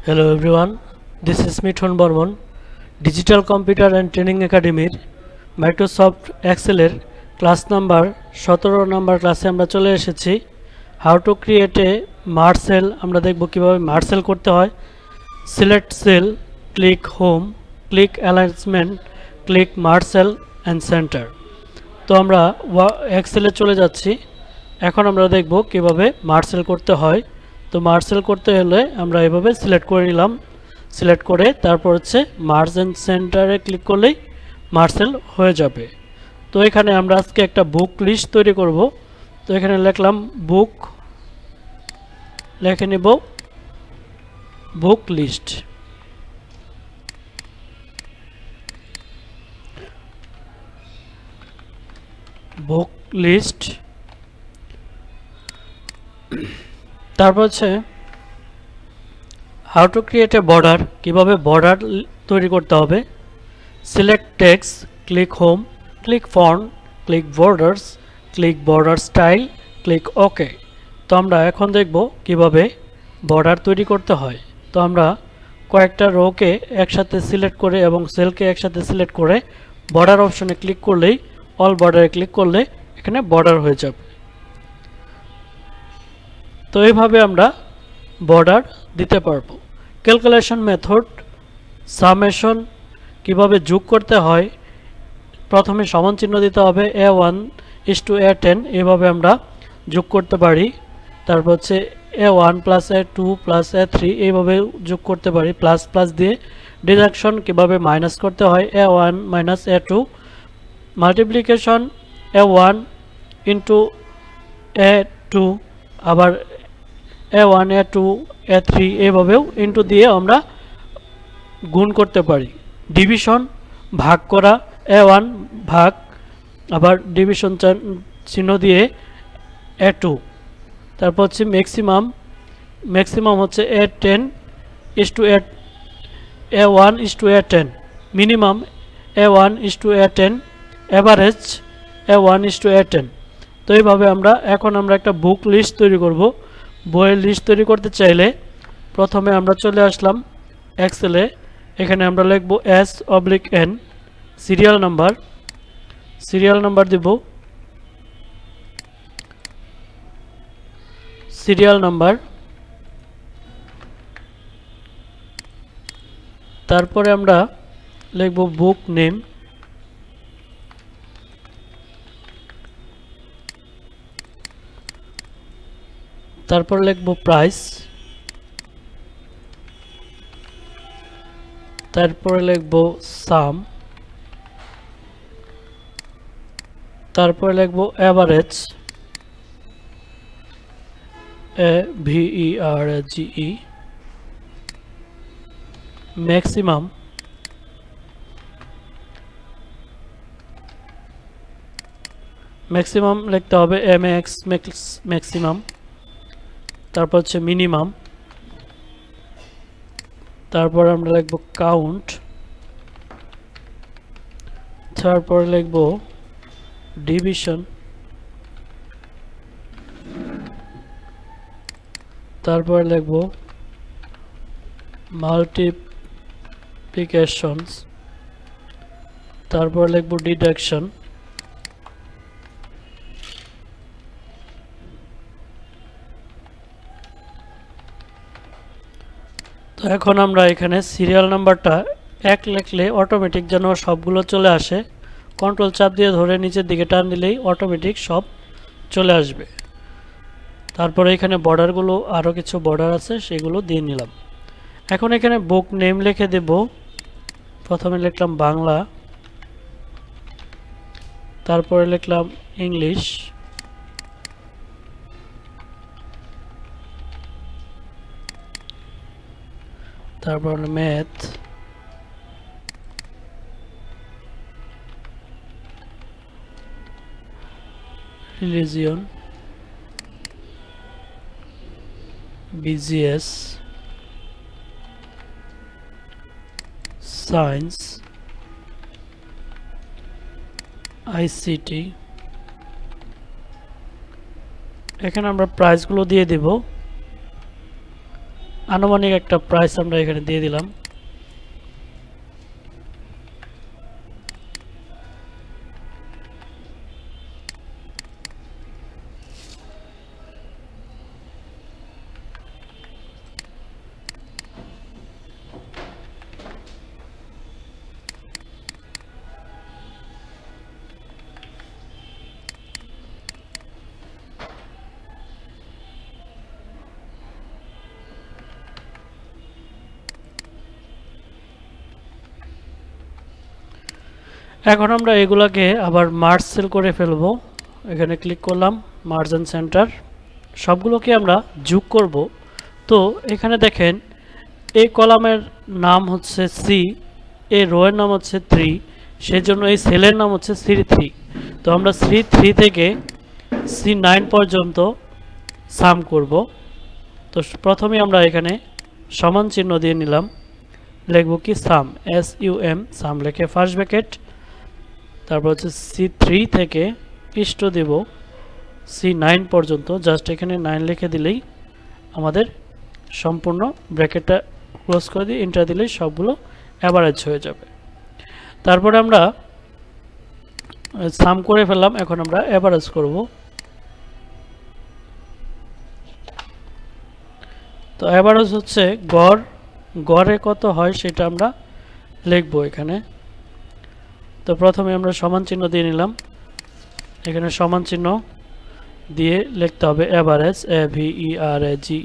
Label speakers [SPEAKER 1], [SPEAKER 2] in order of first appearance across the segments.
[SPEAKER 1] Hello everyone, this is Mithun Bormon, Digital Computer and Training Academy Microsoft Excel এর class number 17 number ক্লাসে আমরা চলে এসেছি। How to create a merge cell আমরা দেখব কিভাবে মার্জ সেল করতে হয়। Select cell, click home, click alignment, click merge cell and centre. তো আমরা এক্সেলে চলে যাচ্ছি। এখন আমরা দেখব কিভাবে মার্জ সেল করতে হয়। তো মার্জ সেল করতে হলে আমরা এভাবে সিলেক্ট করে নিলাম, সিলেক্ট করে তারপর হচ্ছে মার্জ এন্ড সেন্টারে ক্লিক করলেই মার্জ সেল হয়ে যাবে। তো এখানে আমরা আজকে একটা বুক লিস্ট তৈরি করব। তো এখানে লিখলাম বুক, লিখে নেব বুক লিস্ট। বুক লিস্ট, তারপর হচ্ছে how to create A border, কীভাবে বর্ডার তৈরি করতে হবে। Select text, click home, click font, click borders, click border style, click ওকে। তো আমরা এখন দেখব কিভাবে বর্ডার তৈরি করতে হয়। তো আমরা কয়েকটা রোকে একসাথে সিলেক্ট করে এবং সেলকে একসাথে সিলেক্ট করে বর্ডার অপশনে ক্লিক করলেই, অল বর্ডারে ক্লিক করলে এখানে বর্ডার হয়ে যাবে। তো এইভাবে আমরা বর্ডার দিতে পারবো। ক্যালকুলেশন মেথড, সামেশন কিভাবে যোগ করতে হয়। প্রথমে সমান চিহ্ন দিতে হবে, A1:A10 এভাবে আমরা যোগ করতে পারি। তারপর হচ্ছে A1 + A2 + A3 এইভাবে যোগ করতে পারি প্লাস প্লাস দিয়ে। ডিডাকশন কিভাবে মাইনাস করতে হয়, A1 - A2। Multiplication A1 × A2, আবার A1 A2 A3 এভাবেও ইন্টু দিয়ে আমরা গুণ করতে পারি। ডিভিশন ভাগ করা, A1 ভাগ, আবার ডিভিশন চিহ্ন দিয়ে A2। তারপর হচ্ছে ম্যাক্সিমাম, ম্যাক্সিমাম হচ্ছে A1:A10। Minimum A1:A10। Average A1:A10। তো এইভাবে আমরা এখন একটা বুক লিস্ট তৈরি করব। বইয়ের লিস্ট তৈরি করতে চাইলে প্রথমে আমরা চলে আসলাম এক্সেলে। এখানে আমরা লিখব S/N, serial number, serial number দেব, সিরিয়াল নাম্বার। তারপরে আমরা লিখব বুক নেম, তারপর লিখব প্রাইস, তারপরে লিখব সাম, তারপরে লিখব অ্যাভারেজ, AVERAGE, ম্যাক্সিমাম, ম্যাক্সিমাম লিখতে হবে MAX, ম্যাক্সিমাম। তারপর হচ্ছে মিনিমাম, তারপর আমরা লিখব কাউন্ট, তারপর লিখব ডিভিশন, তারপর লিখব মাল্টিপ্লিকেশনস, তারপর লিখব ডিডাকশন। তো এখন আমরা এখানে সিরিয়াল নাম্বারটা 1 লিখলে অটোমেটিক যেন সবগুলো চলে আসে। কন্ট্রোল চাপ দিয়ে ধরে নিচের দিকে টান দিলেই অটোমেটিক সব চলে আসবে। তারপরে এখানে বর্ডারগুলো, আরও কিছু বর্ডার আছে সেগুলো দিয়ে নিলাম। এখন এখানে বুক নেম লিখে দেব। প্রথমে লিখলাম বাংলা, তারপরে লিখলাম ইংলিশ, তারপর math, religion, BGS, science, ICT। এখানে আমরা প্রাইসগুলো দিয়ে দেব। আনুমানিক একটা প্রাইস আমরা এখানে দিয়ে দিলাম। এখন আমরা এগুলাকে আবার মার্জ সেল করে ফেলবো। এখানে ক্লিক করলাম, মার্জ এন্ড সেন্টার। সবগুলোকে আমরা যোগ করব। তো এখানে দেখেন এই কলামের নাম হচ্ছে সি, এই রোয়ের নাম হচ্ছে 3, সেজন্য এই সেলের নাম হচ্ছে C3। তো আমরা C3 থেকে C9 পর্যন্ত সাম করব। তো প্রথমে আমরা এখানে সমান চিহ্ন দিয়ে নিলাম, লিখব কি সাম, SUM, সাম লিখে ফার্স্ট ব্র্যাকেট, তারপর হচ্ছে C3 থেকে ইষ্ট দেব C9 পর্যন্ত, জাস্ট এখানে 9 লিখে দিলেই আমাদের সম্পূর্ণ ব্র্যাকেটটা ক্লোজ করে দিয়ে এন্টার দিলেই সবগুলো অ্যাভারেজ হয়ে যাবে। তারপরে আমরা সাম করে ফেললাম, এখন আমরা অ্যাভারেজ করব। তো অ্যাভারেজ হচ্ছে গড়ে কত হয় সেটা আমরা লিখব এখানে। তো প্রথমে আমরা সমান চিহ্ন দিয়ে নিলাম, এখানে সমান চিহ্ন দিয়ে লিখতে হবে অ্যাভারেজ, AVERAGE,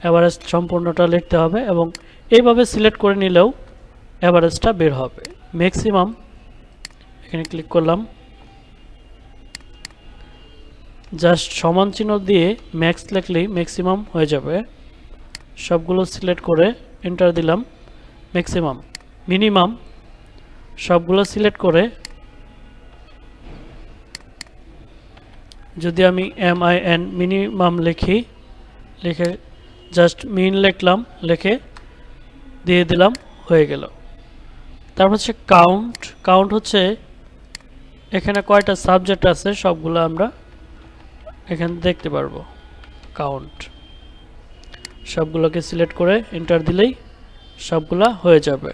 [SPEAKER 1] অ্যাভারেজ সম্পূর্ণটা লিখতে হবে এবং এইভাবে সিলেক্ট করে নিলেও অ্যাভারেজটা বের হবে। ম্যাক্সিমাম, এখানে ক্লিক করলাম, জাস্ট সমান চিহ্ন দিয়ে ম্যাক্স লিখলেই ম্যাক্সিমাম হয়ে যাবে। সবগুলো সিলেক্ট করে এন্টার দিলাম, ম্যাক্সিমাম। মিনিমাম সবগুলো সিলেক্ট করে যদি আমি MIN মিনিমাম লিখে জাস্ট মিন লিখলাম, লিখে দিয়ে দিলাম, হয়ে গেল। তারপর হচ্ছে কাউন্ট হচ্ছে এখানে কয়টা সাবজেক্ট আছে সবগুলো আমরা এখানে দেখতে পারবো। কাউন্ট সবগুলোকে সিলেক্ট করে এন্টার দিলেই সবগুলা হয়ে যাবে।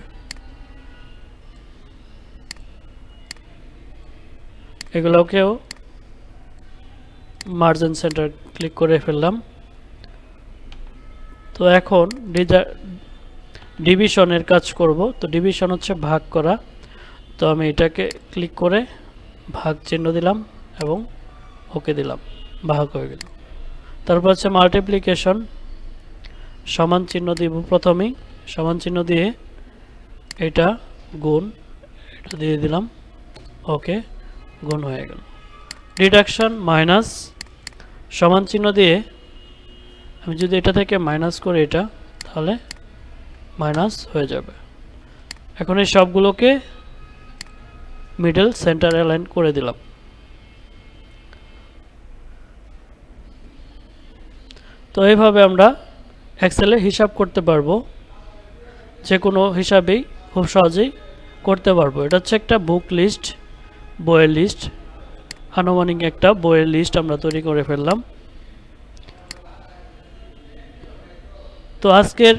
[SPEAKER 1] এগুলোকেও মার্জিন সেন্টার ক্লিক করে ফেললাম। তো এখন ডিভিশনের কাজ করব। তো ডিভিশন হচ্ছে ভাগ করা। তো আমি এটাকে ক্লিক করে ভাগ চিহ্ন দিলাম এবং ওকে দিলাম, ভাগ হয়ে গেল। তারপর হচ্ছে মাল্টিপ্লিকেশন, সমান চিহ্ন দিব, প্রথমেই সমান চিহ্ন দিয়ে এটা গুণ, এটা দিয়ে দিলাম, ওকে, গুণ হয়ে গেল। ডিডাকশন মাইনাস, সমান চিহ্ন দিয়ে আমি যদি এটা থেকে মাইনাস করি এটা, তাহলে মাইনাস হয়ে যাবে। এখন এই সবগুলোকে মিডল সেন্টার অ্যালাইন করে দিলাম। তো এইভাবে আমরা এক্সেলে হিসাব করতে পারবো, যে কোনো হিসাবেই খুব সহজেই করতে পারবো। এটা হচ্ছে একটা বুক লিস্ট, বইয়ের লিস্ট, আনুমানিক একটা বইয়ের লিস্ট আমরা তৈরি করে ফেললাম। তো আজকের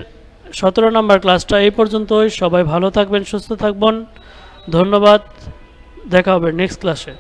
[SPEAKER 1] 17 নম্বর ক্লাসটা এই পর্যন্তই। সবাই ভালো থাকবেন, সুস্থ থাকবেন, ধন্যবাদ, দেখা হবে নেক্সট ক্লাসে।